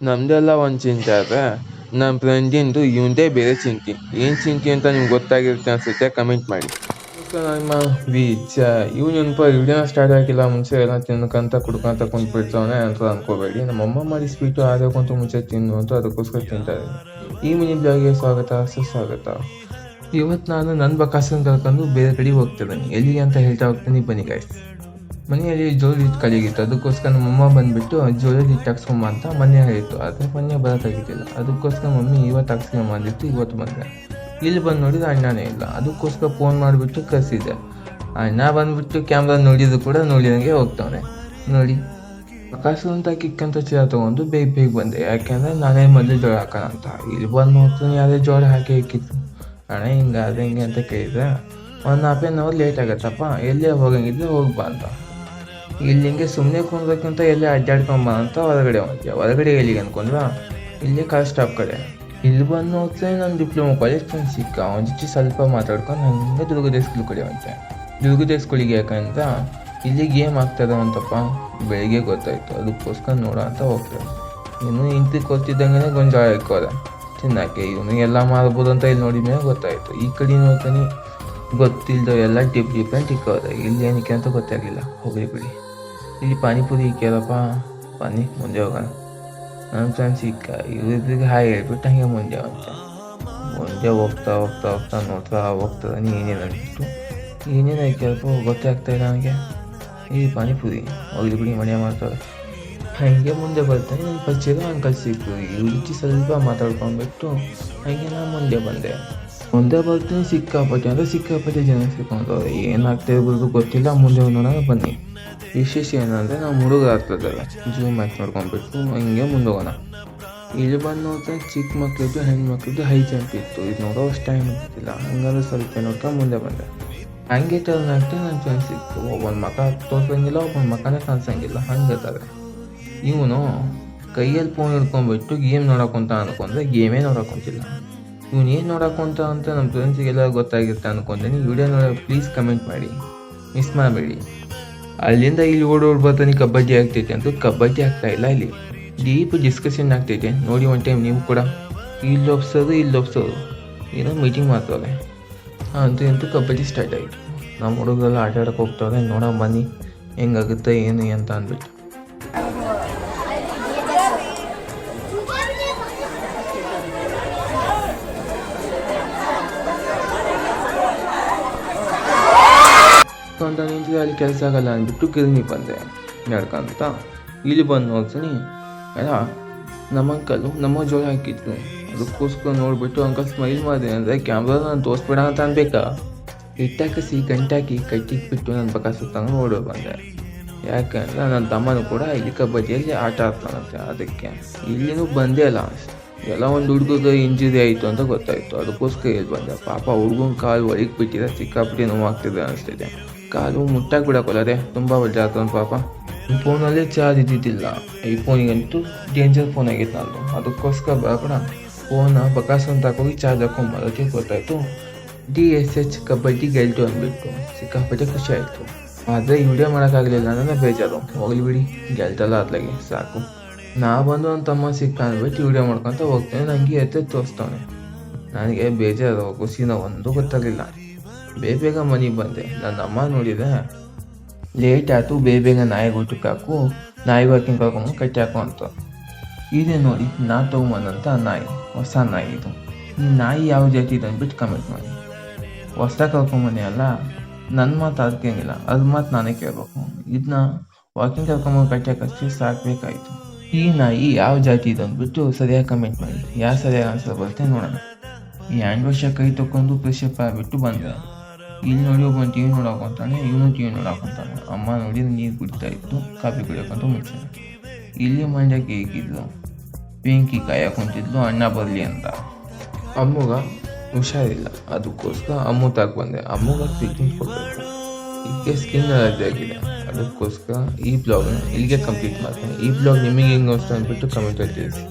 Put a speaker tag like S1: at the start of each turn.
S1: ನಮ್ದೆಲ್ಲ ಒಂದು ಚಿಂತೆ ಆದರೆ ನಮ್ಮ ಫ್ರೆಂಡಿಂದು ಇವಂದೇ ಬೇರೆ ಚಿಂತೆ. ಏನು ಚಿಂತೆ ಅಂತ ನಿಮ್ಗೆ ಗೊತ್ತಾಗಿರುತ್ತೆ ಅನಿಸುತ್ತೆ, ಕಮೆಂಟ್ ಮಾಡಿ. ನಮ್ಮ ಬೀಚ ಇವನಪ್ಪ ವಿಡಿಯೋನ ಸ್ಟಾರ್ಟ್ ಆಗಿಲ್ಲ, ಮುಂಚೆ ಎಲ್ಲ ತಿನ್ಕಂತ ಕುಡ್ಕೊಂತ ಕುಂತ್ಬಿಡ್ತಾವನೆ ಅಂತ ಅನ್ಕೋಬೇಡಿ. ನಮ್ಮಮ್ಮ ಮಾಡಿ ಸ್ವೀಟು ಆಗೋಕ್ಕಂತೂ ಮುಂಚೆ ತಿನ್ನು ಅಂತ ಅದಕ್ಕೋಸ್ಕರ ತಿಂತಾ ಇದ್ದೀನಿ. ಈ ಮಿನಿ ಬ್ಲಾಗ್ಗೆ ಸ್ವಾಗತ, ಸುಸ್ವಾಗತ. ಇವತ್ತು ನಾನು ನನ್ನ ಬಕಾಸನ್ನು ಕರ್ಕೊಂಡು ಬೇರೆ ಕಡೆ ಹೋಗ್ತಿದ್ದೀನಿ. ಎಲ್ಲಿಗೆ ಅಂತ ಹೇಳ್ತಾ ಹೋಗ್ತೀನಿ, ಬನ್ನಿ ಗೈಸ್. ಮನೆಯಲ್ಲಿ ಜೋಳದ ಹಿಟ್ಟು ಕಲಿಗಿತ್ತು, ಅದಕ್ಕೋಸ್ಕರ ನಮ್ಮಮ್ಮ ಬಂದುಬಿಟ್ಟು ಜೋಳದ ಹಿಟ್ಟು ಹಾಕ್ಸ್ಕೊಂಬ ಅಂತ ಮೊನ್ನೆ ಹೇಳಿತ್ತು. ಆದರೆ ಮೊನ್ನೆ ಬರೋಕ್ಕಾಗಿದ್ದಿಲ್ಲ, ಅದಕ್ಕೋಸ್ಕರ ಮಮ್ಮಿ ಇವತ್ತು ಹಾಕ್ಸ್ಕೊಂಬ ಅಂದಿತ್ತು. ಇವತ್ತು ಬಂದೆ. ಇಲ್ಲಿ ಬಂದು ನೋಡಿದ್ರೆ ಅಣ್ಣನೇ ಇಲ್ಲ, ಅದಕ್ಕೋಸ್ಕರ ಫೋನ್ ಮಾಡಿಬಿಟ್ಟು ಕರೆಸಿದ್ದೆ. ಅಣ್ಣ ಬಂದುಬಿಟ್ಟು ಕ್ಯಾಮ್ರಾ ನೋಡಿದ್ರು ಕೂಡ ನೋಡಿದಂಗೆ ಹೋಗ್ತಾವನೆ. ನೋಡಿ, ಬಕಾಸು ಅಂತ ಕಿಕ್ಕಂತ ಚೀಲ ತೊಗೊಂಡು ಬೇಗ ಬಂದೆ, ಯಾಕೆಂದರೆ ನಾನೇ ಮೊದಲು ಜೋಳ ಹಾಕೋಣ ಅಂತ. ಇಲ್ಲಿ ಬಂದು ನೋಡ್ತೀನಿ ಯಾರೇ ಜೋಳ ಹಾಕಿ ಇಕ್ಕಿತ್ತು. ಅಣ್ಣ ಹಿಂಗಾದ್ರೆ ಹಿಂಗೆ ಅಂತ ಕೇಳಿದ್ರೆ, ಒಂದು ಹಾಫ್ ಆನ್ ಅವರ್ ಲೇಟ್ ಆಗತ್ತಪ್ಪ, ಎಲ್ಲೇ ಹೋಗಂಗಿದ್ರೆ ಹೋಗ್ಬಾ ಅಂತ. ಇಲ್ಲಿ ಹಿಂಗೆ ಸುಮ್ಮನೆ ಕುಂದ್ರಕ್ಕಿಂತ ಎಲ್ಲೇ ಅಡ್ಡಾಡ್ಕೊಂಬ ಅಂತ ಹೊರಗಡೆ ಎಲ್ಲಿಗೆ ಅನ್ಕೊಂಡ್ರ, ಇಲ್ಲೇ ಕಾರ್ ಸ್ಟಾಪ್ ಕಡೆ. ಇಲ್ಲಿ ಬಂದು ನೋಡ್ತಾರೆ ನನ್ನ ಡಿಪ್ಲೊಮಾ ಕಾಲೇಜ್ ಫ್ರೆಂಡ್ ಸಿಕ್ಕ. ಅವನ ಜೊತೆ ಸ್ವಲ್ಪ ಮಾತಾಡ್ಕೊಂಡು ಹಂಗೆ ದುರ್ಗೋದಯ ಸ್ಕೂಲ್ ಕಡೆ ಹೋಗ್ತೆ. ದುರ್ಗೋದಯ ಸ್ಕೂಲಿಗೆ ಯಾಕಂತ ಇಲ್ಲಿ ಗೇಮ್ ಆಗ್ತದವಂತಪ್ಪ, ಬೆಳಿಗ್ಗೆ ಗೊತ್ತಾಯಿತು. ಅದಕ್ಕೋಸ್ಕರ ನೋಡೋ ಅಂತ ಹೋಗ್ತಾರೆ. ಇನ್ನು ಇಂತಿ ಕೊಡ್ತಿದ್ದಂಗೆ ಗೊಂಜಾಳ ಇಕ್ಕೋದೆ ತಿನ್ನಕ್ಕೆ. ಇವನು ಎಲ್ಲ ಮಾಡ್ಬೋದು ಅಂತ ಇಲ್ಲಿ ನೋಡಿದ ಮೇಲೆ ಗೊತ್ತಾಯಿತು. ಈ ಕಡೆ ನೋಡ್ತಾನೆ ಗೊತ್ತಿಲ್ಲದ ಎಲ್ಲ ಡಿಫ್ರೆಂಟ್ ಇಕ್ಕೋದೆ. ಇಲ್ಲಿ ಏನಕ್ಕೆ ಅಂತ ಗೊತ್ತಾಗಿಲ್ಲ, ಹೋಗ್ಲಿ ಬಿಡಿ. ಇಲ್ಲಿ ಪಾನಿಪುರಿ ಇಕ್ಕ್ಯಾರಪ್ಪ, ಪಾನಿ ಮುಂದೆ ಹೋಗೋಣ. ನನ್ನ ಫ್ರೆಂಡ್ಸ್ ಸಿಕ್ಕ, ಇವ್ರಿಗೆ ಹಾಯ್ ಹೇಳ್ಬಿಟ್ಟು ಹಂಗೆ ಮುಂದೆ ಹೋಗ್ತಾ ನೋಡ್ತಾ ಹೋಗ್ತದೆ. ಏನೇನು ಅನ್ಬಿಟ್ಟು ಏನೇನು ಹಾಕ್ಯಾರಪ್ಪ ಗೊತ್ತೇ ಆಗ್ತಾಯಿಲ್ಲ ನನಗೆ. ಈ ಪಾನಿಪುರಿ ಹೋಗ್ಲಿ ಬಿಡಿ, ಮನೆ ಮಾಡ್ತಾರೆ. ಹಾಗೆ ಮುಂದೆ ಬರ್ತಾನೆ, ನನ್ನ ಪರಿಚಯ ಅಂಕಲ್ ಸಿಕ್ಕು. ಇವ್ರ ಜೊತೆ ಸ್ವಲ್ಪ ಮಾತಾಡ್ಕೊಂಡ್ಬಿಟ್ಟು ಹಾಗೆ ನಾನು ಮುಂದೆ ಬರ್ತೀನಿ. ಸಿಕ್ಕಾಪಟ್ಟೆ ಜನ ಸಿಕ್ಕೊಂಡ್ರೆ ಏನಾಗ್ತಾ ಇರ್ಬೋದು ಗೊತ್ತಿಲ್ಲ. ಮುಂದೆ ನೋಡೋಣ ಬನ್ನಿ. ವಿಶೇಷ ಏನಂದರೆ ನಾವು ಹುಡುಗರು ಆಗ್ತದಲ್ಲ, ಜೂಮ್ ಮ್ಯಾಚ್ ನೋಡ್ಕೊಂಡ್ಬಿಟ್ಟು ಹಿಂಗೆ ಮುಂದೆ ಹೋಗೋಣ. ಇಲ್ಲಿ ಬಂದು ನೋಡ್ತಾರೆ ಚಿಕ್ಕ ಮಕ್ಳದ್ದು ಹೆಣ್ಮಕ್ಳದ್ದು ಹೈ ಜಂಪ್ ಇತ್ತು. ಇದು ನೋಡೋ ಅಷ್ಟು ಟೈಮ್ ಇರ್ತಿಲ್ಲ, ಹಂಗಾದ್ರೆ ಸ್ವಲ್ಪ ನೋಡ್ಕೊಂಡು ಮುಂದೆ ಬಂದೆ. ಹಂಗೆ ಟರ್ನ್ ಆಗ್ತದೆ ನನ್ನ ಫ್ರೆಂಡ್ಸ್ ಸಿಕ್ತು. ಒಬ್ಬನ ಮಕ ತೋರ್ಸಂಗಿಲ್ಲ, ಒಬ್ಬನ ಮಕನೇ ಕಾಣಿಸಂಗಿಲ್ಲ, ಹಂಗೆ ಇರ್ತಾರೆ. ಇವನು ಕೈಯಲ್ಲಿ ಫೋನ್ ಹಿಡ್ಕೊಂಡ್ಬಿಟ್ಟು ಗೇಮ್ ನೋಡೋಕೊಂತ ಅನ್ಕೊಂಡ್ರೆ ಗೇಮೇ ನೋಡೋಕೊಂತಿಲ್ಲ. ಇವನು ಏನು ನೋಡೋಕೊಂತ ಅಂತ ನಮ್ಮ ಫ್ರೆಂಡ್ಸಿಗೆಲ್ಲ ಗೊತ್ತಾಗಿರುತ್ತೆ ಅನ್ಕೊಂತೀನಿ. ವಿಡಿಯೋ ನೋಡೋ ಪ್ಲೀಸ್ ಕಮೆಂಟ್ ಮಾಡಿ, ಮಿಸ್ ಮಾಡಬೇಡಿ. ಅಲ್ಲಿಂದ ಇಲ್ಲಿ ಓಡೋಡ್ ಬರ್ತಾನೆ, ಕಬಡ್ಡಿ ಆಗ್ತೈತೆ ಅಂತ. ಕಬಡ್ಡಿ ಆಗ್ತಾ ಇಲ್ಲ, ಇಲ್ಲಿ ಡೀಪ್ ಡಿಸ್ಕಷನ್ ಆಗ್ತೈತೆ. ನೋಡಿ ಒಂದು ಟೈಮ್ ನೀವು ಕೂಡ ಇಲ್ಲಿ ಒಪ್ಸೋದು ಏನೋ ಮೀಟಿಂಗ್ ಮಾಡ್ತಾರೆ. ಅಂತೂ ಕಬಡ್ಡಿ ಸ್ಟಾರ್ಟ್ ಆಯಿತು. ನಮ್ಮ ಹುಡುಗರೆಲ್ಲ ಆಟ ಆಡೋಕೆ ಹೋಗ್ತಾರೆ. ನೋಡೋ ಬನ್ನಿ ಹೆಂಗಾಗುತ್ತೆ ಏನು ಅಂತ ಅಂದ್ಬಿಟ್ಟು. ಅಂತ ನಿಂತಿದ್ರೆ ಅಲ್ಲಿ ಕೆಲಸ ಆಗಲ್ಲ ಅಂದ್ಬಿಟ್ಟು ಗಿರ್ನಿ ಬಂದೆ ನಡ್ಕೊಂತ. ಇಲ್ಲಿ ಬಂದು ನೋಡ್ತೀನಿ, ಅಲ್ಲ ನಮ್ಮ ಅಂಕಲು ನಮ್ಮ ಜೋಳ ಹಾಕಿದ್ರು. ಅದಕ್ಕೋಸ್ಕರ ನೋಡ್ಬಿಟ್ಟು ಅಂಕಲ್ ಸ್ಮೈಲ್ ಮಾಡಿದೆ. ಅಂದರೆ ಕ್ಯಾಮ್ರಾ ನಾನು ತೋರಿಸ್ಬೇಡ ಅಂತ ಅನ್ಬೇಕಾ, ಹಿಟ್ಟಾಕಿಸಿ ಗಂಟಾಕಿ ಕಟ್ಟಿಕ್ಬಿಟ್ಟು ನನ್ನ ಪಕ್ಕ ಸುತ್ತಂಗೆ ನೋಡೋ ಬಂದೆ. ಯಾಕಂದ್ರೆ ನನ್ನ ತಮ್ಮನೂ ಕೂಡ ಇಲ್ಲಿ ಕಬಡ್ಡಿಯಲ್ಲಿ ಆಟ ಆಡ್ತಾನಂತೆ. ಅದಕ್ಕೆ ಇಲ್ಲಿನೂ ಬಂದೇ ಅಲ್ಲ, ಎಲ್ಲ ಒಂದು ಹುಡುಗಗೆ ಇಂಜುರಿ ಆಯಿತು ಅಂತ ಗೊತ್ತಾಯಿತು. ಅದಕ್ಕೋಸ್ಕರ ಇಲ್ಲಿ ಬಂದೆ. ಪಾಪ ಹುಡುಗನ ಕಾಲು ಒಳಗೆ ಬಿಟ್ಟಿದೆ, ಸಿಕ್ಕಾಪಟ್ಟೆ ನೋವಾಗ್ತಿದೆ ಅನಿಸ್ತಿದೆ. ಕಾಲು ಮುಟ್ಟಾಗಿ ಬಿಡೋಕೊಲ್ಲದೆ ತುಂಬ ಒಳ್ಳೆ ಆಗ್ತಾನೆ ಪಾಪ. ಫೋನಲ್ಲಿ ಚಾರ್ಜ್ ಇದ್ದಿದ್ದಿಲ್ಲ, ಈ ಫೋನಿಗಂತೂ ಡೇಂಜರ್ ಫೋನ್ ಆಗಿತ್ತು ನಂದು. ಅದಕ್ಕೋಸ್ಕರ ಬರಬೇಡ ಫೋನ ಬಕಾಸು ಅಂತ ಹಾಕೋಗಿ ಚಾರ್ಜ್ ಹಾಕೊಂಬರೋಕ್ಕೆ ಗೊತ್ತಾಯಿತು. DSH ಕಬಡ್ಡಿ ಗೆಲ್ಟು ಅಂದ್ಬಿಟ್ಟು ಸಿಕ್ಕಾಪಟ್ಟೆ ಖುಷಿ ಆಯಿತು. ಆದರೆ ಈ ವಿಡಿಯೋ ಮಾಡೋಕ್ಕಾಗಲಿಲ್ಲ, ನನ್ನ ಬೇಜಾರು. ಹೋಗಲಿ ಬಿಡಿ, ಗೆಲ್ತಲ್ಲ ಅದ್ಲಾಗೆ ಸಾಕು. ನಾ ಬಂದು ನನ್ನ ತಮ್ಮ ಸಿಕ್ಕ ಅಂದ್ಬಿಟ್ಟು ವಿಡಿಯೋ ಮಾಡ್ಕೊತ ಹೋಗ್ತೇನೆ. ನನಗೆ ಎತ್ತೆ ತೋರಿಸ್ತವನೆ. ನನಗೆ ಬೇಜಾರು, ಖುಷಿನ ಒಂದು ಗೊತ್ತಾಗಲಿಲ್ಲ. ಬೇಗ ಮನೆಗೆ ಬಂದೆ. ನನ್ನ ಅಮ್ಮ ನೋಡಿದೆ ಲೇಟ್ ಆಯಿತು, ಬೇಗ ನಾಯಿಗೆ ಊಟಕ್ಕೆ ಹಾಕು, ನಾಯಿಗೆ ಹಾಕಿನ ಕರ್ಕೊಂಡು ಕಟ್ಟಿ ಹಾಕು ಅಂತ. ಇದೇ ನೋಡಿ ನಾ ತೊಗೊಂಬಂದಂಥ ನಾಯಿ, ಹೊಸ ನಾಯಿ ಇದು. ಈ ನಾಯಿ ಯಾವ ಜಾತಿ ಇದೆ ಅಂದ್ಬಿಟ್ಟು ಕಮೆಂಟ್ ಮಾಡಿ. ಹೊಸ ಕರ್ಕೊಂಬನ್ನಿ ಅಲ್ಲ, ನನ್ನ ಮಾತು ಅದಕ್ಕೇನಿಲ್ಲ, ಅದ್ರ ಮಾತು ನಾನೇ ಕೇಳಬೇಕು. ಇದನ್ನ ವಾಕಿಂಗ್ ಕರ್ಕೊಂಬಂದು ಕಟ್ಟಿ ಹಾಕಿ ಸಾಕಬೇಕಾಯಿತು. ಈ ನಾಯಿ ಯಾವ ಜಾತಿ ಇದೆ ಅಂದ್ಬಿಟ್ಟು ಸರಿಯಾಗಿ ಕಮೆಂಟ್ ಮಾಡಿ. ಯಾರು ಸರಿಯಾಗಿ ಆನ್ಸರ್ ಬರುತ್ತೆ ನೋಡೋಣ. ಈ ಹ್ಯಾಂಡ್ ವಾಶ ಕೈ ತೊಗೊಂಡು ಫ್ರೆಶಪ್ ಆಗಿಬಿಟ್ಟು ಬಂದೆ. ಇಲ್ಲಿ ನೋಡಿ ಒಬ್ಬನು ಟಿ ವಿ ನೋಡೋಕೊಂತಾನೆ, ಇವನು ಟಿ ವಿ ನೋಡೋಕೊಂತಾನೆ. ಅಮ್ಮ ನೋಡಿ ನೀರು ಕುಡಿತಾ ಇತ್ತು, ಕಾಫಿ ಕುಡಿಯೋಕ್ಕಂತ ಮುಂಚೆ. ಇಲ್ಲಿ ಮಂಡ್ಯಕ್ಕೆ ಹೇಗಿದ್ಲು, ಬೆಂಕಿ ಕಾಯಕೊಂತಿದ್ಲು ಅಣ್ಣ ಬರಲಿ ಅಂತ. ಅಮ್ಮಗ ಹುಷಾರಿಲ್ಲ, ಅದಕ್ಕೋಸ್ಕರ ಅಮ್ಮು ತಾಕ್ ಬಂದೆ. ಅಮ್ಮಗ ಟ್ರೀಟ್ಮೆಂಟ್ ಕೊಡಬೇಕು. ಈಗ ಸ್ಕಿನ್ ಅಲರ್ಜಿ ಆಗಿದೆ, ಅದಕ್ಕೋಸ್ಕರ ಈ ಬ್ಲಾಗ್ನ ಇಲ್ಲಿಗೆ ಕಂಪ್ಲೀಟ್ ಮಾಡ್ತೀನಿ. ಈ ಬ್ಲಾಗ್ ನಿಮಗೆ ಹೆಂಗೆ ಅನಿಸ್ತು ಅಂದ್ಬಿಟ್ಟು ಕಮೆಂಟಲ್ಲಿ ತಿಳಿಸಿ.